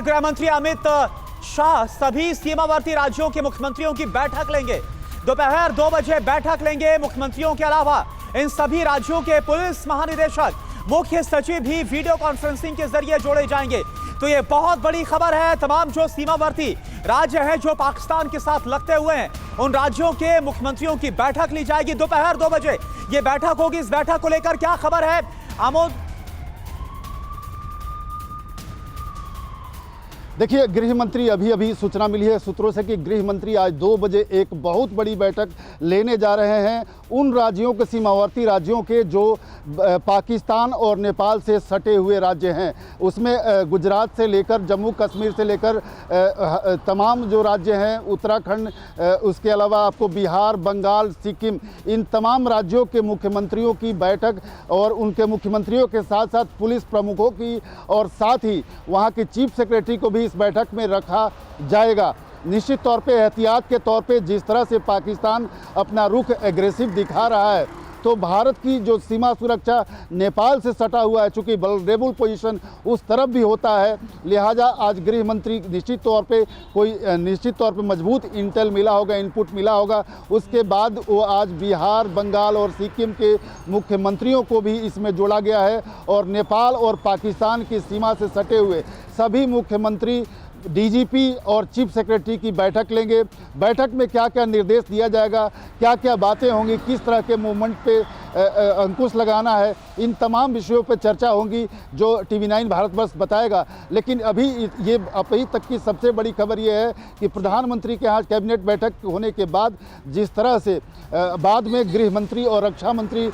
गृह मंत्री अमित शाह सभी सीमावर्ती राज्यों के मुख्यमंत्रियों की बैठक लेंगे। दोपहर 2 बजे बैठक लेंगे। मुख्यमंत्रियों के अलावा इन सभी राज्यों के पुलिस महानिदेशक, मुख्य सचिव भी वीडियो कॉन्फ्रेंसिंग के जरिए जोड़े जाएंगे। तो ये बहुत बड़ी खबर है। तमाम जो सीमावर्ती राज्य हैं जो पाकिस्तान के साथ लगते हुए हैं, उन राज्यों के मुख्यमंत्रियों की बैठक ली जाएगी। दोपहर 2 बजे ये बैठक होगी। इस बैठक को लेकर क्या खबर है आमोद? देखिए, गृह मंत्री अभी सूचना मिली है सूत्रों से कि गृह मंत्री आज 2 बजे एक बहुत बड़ी बैठक लेने जा रहे हैं उन राज्यों के, सीमावर्ती राज्यों के जो पाकिस्तान और नेपाल से सटे हुए राज्य हैं। उसमें गुजरात से लेकर जम्मू कश्मीर से लेकर तमाम जो राज्य हैं, उत्तराखंड, उसके अलावा आपको बिहार, बंगाल, सिक्किम, इन तमाम राज्यों के मुख्यमंत्रियों की बैठक और उनके मुख्यमंत्रियों के साथ साथ पुलिस प्रमुखों की और साथ ही वहाँ के चीफ सेक्रेटरी को भी इस बैठक में रखा जाएगा। निश्चित तौर पे एहतियात के तौर पे जिस तरह से पाकिस्तान अपना रुख एग्रेसिव दिखा रहा है, तो भारत की जो सीमा सुरक्षा नेपाल से सटा हुआ है, चूंकि वल्नरेबल पोजीशन उस तरफ भी होता है, लिहाजा आज गृह मंत्री निश्चित तौर पे मजबूत इंटेल मिला होगा, इनपुट मिला होगा। उसके बाद वो आज बिहार, बंगाल और सिक्किम के मुख्यमंत्रियों को भी इसमें जोड़ा गया है और नेपाल और पाकिस्तान की सीमा से सटे हुए सभी मुख्यमंत्री, डीजीपी और चीफ सेक्रेटरी की बैठक लेंगे। बैठक में क्या क्या निर्देश दिया जाएगा, क्या क्या बातें होंगी, किस तरह के मूवमेंट पे अंकुश लगाना है, इन तमाम विषयों पर चर्चा होंगी जो TV9 भारतवर्ष बताएगा। लेकिन अभी तक की सबसे बड़ी खबर ये है कि प्रधानमंत्री के यहाँ कैबिनेट बैठक होने के बाद जिस तरह से बाद में गृह मंत्री और रक्षा मंत्री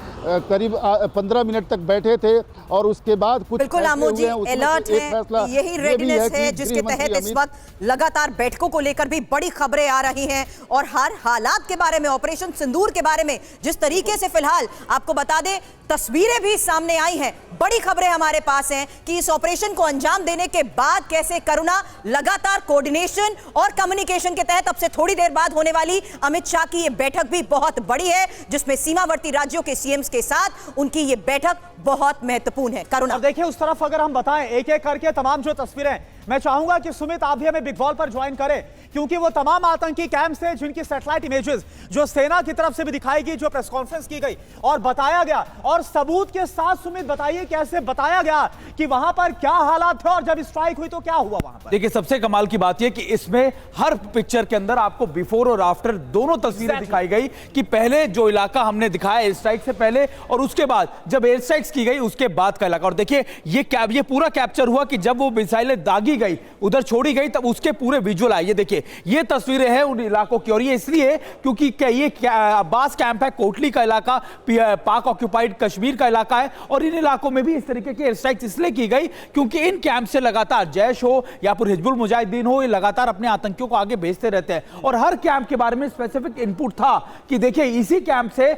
करीब 15 मिनट तक बैठे थे और उसके बाद कुछ बिल्कुल आमोद जी अलर्ट है, यही रेडीनेस है जिसके तहत इस वक्त लगातार बैठकों को लेकर भी बड़ी खबरें आ रही हैं और हर हालात के बारे में, ऑपरेशन सिंदूर के बारे में जिस तरीके से फिलहाल आपको बता दें तस्वीरें भी सामने आई हैं, बड़ी खबरें हमारे पास हैं कि इस ऑपरेशन को अंजाम देने के बाद कैसे करुणा लगातार कोऑर्डिनेशन और कम्युनिकेशन के तहत अब से थोड़ी देर बाद होने वाली अमित शाह की ये बैठक भी बहुत बड़ी है, जिसमें सीमावर्ती राज्यों के सीएम्स के साथ उनकी ये बैठक बहुत महत्वपूर्ण है। करुणा, देखिए उस तरफ अगर हम बताएं एक एक करके तमाम जो तस्वीरें, मैं चाहूंगा कि सुमित आप भी हमें बिग बॉल पर ज्वाइन करें, क्योंकि वो तमाम आतंकी कैंप से जिनकी सैटेलाइट इमेजेस जो सेना की तरफ से भी दिखाई गई, जो प्रेस कॉन्फ्रेंस की गई और बताया गया और सबूत के साथ, सुमित बताइए कैसे बताया गया कि वहां पर क्या हालात थे और जब स्ट्राइक हुई तो क्या हुआ वहां पर? देखिए, सबसे कमाल की बात यह कि इसमें हर पिक्चर के अंदर आपको बिफोर और आफ्टर दोनों तस्वीरें दिखाई गई कि पहले जो इलाका हमने दिखाया एयर स्ट्राइक से पहले और उसके बाद जब एयर स्ट्राइक्स की गई उसके बाद का इलाका। और देखिए ये पूरा कैप्चर हुआ कि जब वो मिसाइलें दागी गई, उधर छोड़ी गई, तब उसके पूरे विजुअल आए। ये देखिए, ये तस्वीरें हैं उन इलाकों की और ये इसलिए क्योंकि ये अब्बास कैंप है, कोटली का इलाका, पाक ऑक्यूपाइड कश्मीर का इलाका है और इन इलाकों में भी इस तरीके की एयर स्ट्राइक्स इसलिए की गई क्योंकि इन कैंप से लगातार जैश हो या फिर हिजबुल मुजाहिदीन हो, ये लगातार अपने आतंकियों को आगे भेजते रहते हैं। और हर कैंप के बारे में स्पेसिफिक इनपुट था कि देखिए इसी कैंप से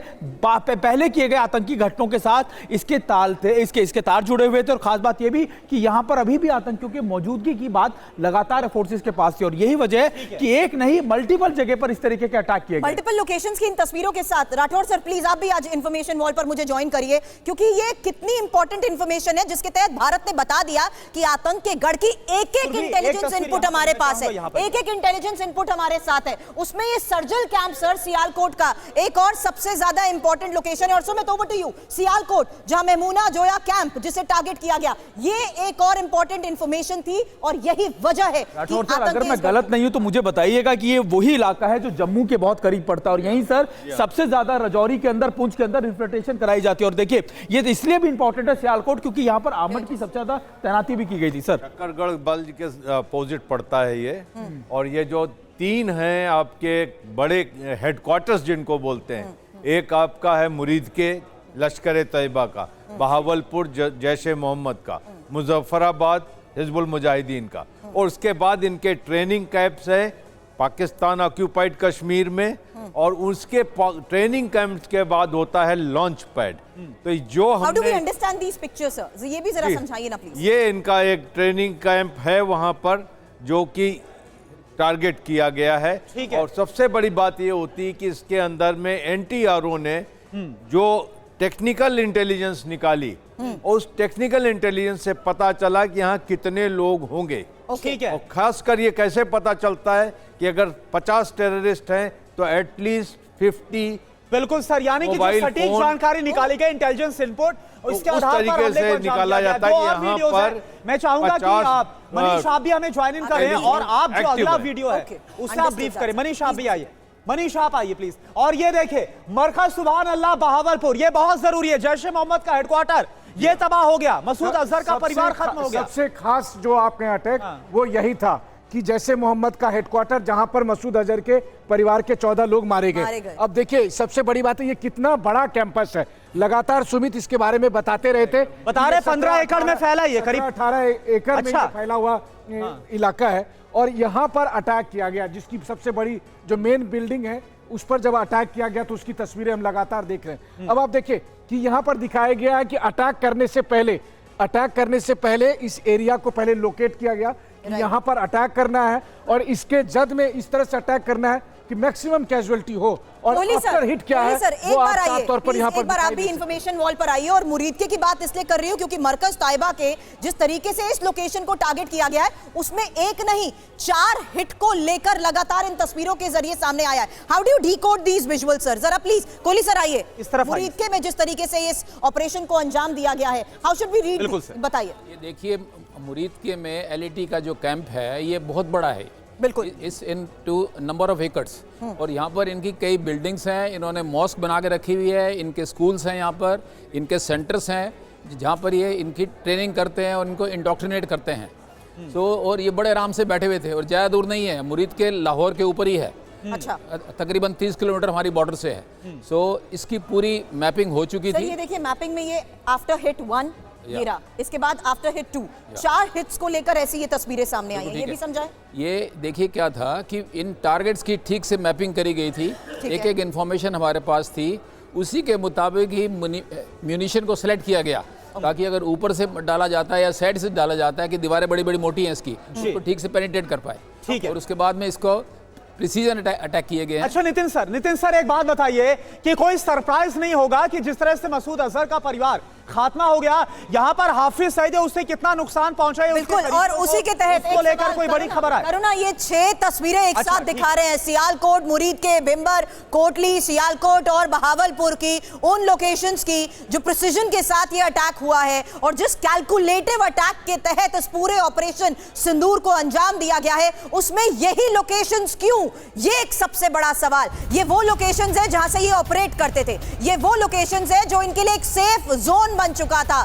पहले किए गए आतंकी घटनाओं के साथ इसके तार जुड़े हुए थे और खास बात यह भी कि यहां पर अभी भी आतंकियों की मौजूदगी की बात लगातार फोर्सेस के पास थी और यही वजह है कि एक नहीं मल्टीपल जगह पर इस तरीके के अटैक किए गए। मल्टीपल लोकेशंस की इन तस्वीरों के साथ राठौर सर प्लीज आप भी आज इंफॉर्मेशन वॉल पर मुझे ज्वाइन करिए, क्योंकि ये कितनी इंपॉर्टेंट इंफॉर्मेशन है जिसके तहत भारत ने बता दिया कि आतंक के गढ़ की एक इंटेलिजेंस इनपुट हमारे पास है, एक इंटेलिजेंस इनपुट हमारे साथ है। उसमें ये सर्जिल कैंप सर सियालकोट का एक और सबसे ज्यादा इंपॉर्टेंट लोकेशन है। और Sumit over to you, Sialkot जहां मेमूना जोया कैंप जिसे टारगेट किया गया, ये एक और इंपॉर्टेंट इंफॉर्मेशन थी और यही वजह है कि अगर मैं गलत नहीं हूं तो मुझे बताइएगा कि ये वही इलाका है जो जम्मू के बहुत करीब पड़ता है और यहीं सर सबसे ज्यादा राजौरी के अंदर, पुंछ के अंदर इंफिल्ट्रेशन कराई जाती है। और देखिए ये इसलिए भी इंपॉर्टेंट है सियालकोट क्योंकि यहां पर आर्मड की सबसे ज्यादा तैनाती भी की गई थी। सर शक्करगढ़ बल्ज के अपोजिट पड़ता है ये और ये जो 3 हैं आपके बड़े हेडक्वार्टर्स जिनको बोलते हैं, एक आपका है मुरीद के लश्कर तैयबा का, बहावलपुर जैश ए मोहम्मद का, मुजफ्फराबाद हिजबुल मुजाहिदीन का और उसके बाद इनके ट्रेनिंग कैंप्स है पाकिस्तान ऑक्यूपाइड कश्मीर में और उसके ट्रेनिंग कैंप्स के बाद होता है लॉन्च पैड। तो जो How do we understand these pictures, sir? ये भी जरा समझाइए ना प्लीज। ये इनका एक ट्रेनिंग कैंप है वहां पर जो कि टारगेट किया गया है और सबसे बड़ी बात ये होती है कि इसके अंदर में NTRO ने जो टेक्निकल इंटेलिजेंस निकाली और उस टेक्निकल इंटेलिजेंस से पता चला कि यहाँ कितने लोग होंगे ठीक है। और खासकर ये कैसे पता चलता है कि अगर 50 टेररिस्ट हैं तो एटलीस्ट 50 बिल्कुल सर, यानी कि जो मोबाइल सटीक फोन- जानकारी निकाली गई इंटेलिजेंस इनपुट, उसके उस आधार पर तरीके हमले से को अंजाम निकाला दिया जाता गया। है दो कि और यहाँ वीडियोस हैं। पर मैं चाहूंगा कि 50 आप मनीष आप भी हमें ज्वाइन इन करें और आप जो एक्टिव अगला है। वीडियो है Okay, उससे आप understood, ब्रीफ करें। sir. मनीष आप भी आइए, मनीष आप आइए प्लीज। और ये देखे मरकज सुभान अल्लाह बहावलपुर, ये बहुत जरूरी है। जैश ए मोहम्मद का हेडक्वार्टर ये तबाह हो गया, मसूद अजहर का परिवार खत्म हो गया। सबसे खास जो आपने अटैक हाँ। वो यही था कि जैसे मोहम्मद का हेडक्वार्टर जहां पर मसूद अजहर के परिवार के 14 लोग मारे मारे गए। गए। अब देखिए सबसे बड़ी बात है ये कितना बड़ा कैंपस है। लगातार सुमित इसके बारे में बताते रहे थे। बता रहे 15 एकड़ में फैला है ये, करीब 18 एकड़ में अच्छा। ये फैला हुआ इलाका है और यहाँ पर अटैक किया गया, जिसकी सबसे बड़ी जो मेन बिल्डिंग है उस पर जब अटैक किया गया तो उसकी तस्वीरें हम लगातार देख रहे हैं। अब आप देखिए कि यहाँ पर दिखाया गया है कि अटैक करने से पहले इस एरिया को पहले लोकेट किया गया कि यहाँ पर अटैक करना है और इसके जद में इस तरह से अटैक करना है कि मैक्सिमम कैजुअलिटी हो। और कोहली आफ्टर हिट क्या है सर, एक वो बार आप आइए साफ तौर पर प्लीज, यहाँ पर एक बार आप दिखाई भी दे सकते हैं। इंफॉर्मेशन वॉल पर आइए। और मुरीदके की बात इसलिए कर रही हूँ क्योंकि मरकज ताइबा के जिस तरीके से इस लोकेशन को टारगेट किया गया है उसमें एक नहीं 4 हिट को लेकर लगातार इन तस्वीरों के जरिए सामने आया है। How do you decode these visuals sir? जरा प्लीज कोहली सर आइए इस तरफ आइए। मुरीदके में जिस तरीके से इस ऑपरेशन को अंजाम दिया गया है, हाउ शुड वी रीड? बिल्कुल सर। बताइए। ये देखिए मुरीदके में एलईटी का जो कैंप है ये बहुत बड़ा है। बिल्कुल। इस इन टू नंबर ऑफ एकड़्स और यहाँ पर इनकी कई बिल्डिंग्स हैं। इन्होंने मॉस्क बना के रखी हुई है, इनके स्कूल्स हैं, यहाँ पर इनके सेंटर्स हैं जहाँ पर ये इनकी ट्रेनिंग करते हैं और इनको इंडोक्ट्रिनेट करते हैं। तो और ये बड़े आराम से बैठे हुए थे और ज़्यादा दूर नहीं है, मुरीद के लाहौर के ऊपर ही है। अच्छा तकरीबन 30 किलोमीटर हमारी बॉर्डर से है। सो इसकी पूरी मैपिंग हो चुकी सर थी। ये देखिए मैपिंग में ये आफ्टर हिट 1 ये रहा, इसके बाद आफ्टर हिट 2 4 हिट्स को लेकर ऐसी ये तस्वीरें सामने आई हैं। ये भी समझाएं। ये देखिए क्या था कि इन टारगेट्स की ठीक से मैपिंग करी गई थी। एक एक इन्फॉर्मेशन हमारे पास थी, उसी के मुताबिक ही म्यूनिशन को सिलेक्ट किया गया ताकि अगर ऊपर से डाला जाता है या साइड से डाला जाता है कि दीवारें बड़ी बड़ी मोटी हैं इसकी, उसको ठीक से पेनिट्रेट कर पाए। ठीक है। और उसके बाद में इसको प्रिसीजन अटैक किए गए हैं। अच्छा नितिन सर एक बात बताइए कि कोई सरप्राइज नहीं होगा कि जिस तरह से मसूद अजहर का परिवार खात्मा हो गया, यहाँ पर हाफिज सईद है उससे कितना नुकसान पहुंचा है बिल्कुल। और उसी के तहत उसको लेकर कोई बड़ी खबर है। करुणा ये 6 तस्वीरें एक अच्छा, साथ दिखा रहे हैं, सियालकोट, मुरीद के, बिम्बर, कोटली, सियालकोट और बहावलपुर की उन लोकेशंस की जो प्रिसीजन के साथ ये अटैक हुआ है और जिस कैलकुलेटिव अटैक के तहत इस पूरे ऑपरेशन सिंदूर को अंजाम दिया गया है उसमें यही लोकेशंस क्यों? ये एक सबसे बड़ा सवाल। ये वो लोकेशंस है जहां से ये ऑपरेट करते थे, ये वो लोकेशंस है जो इनके लिए एक सेफ जोन बन चुका था।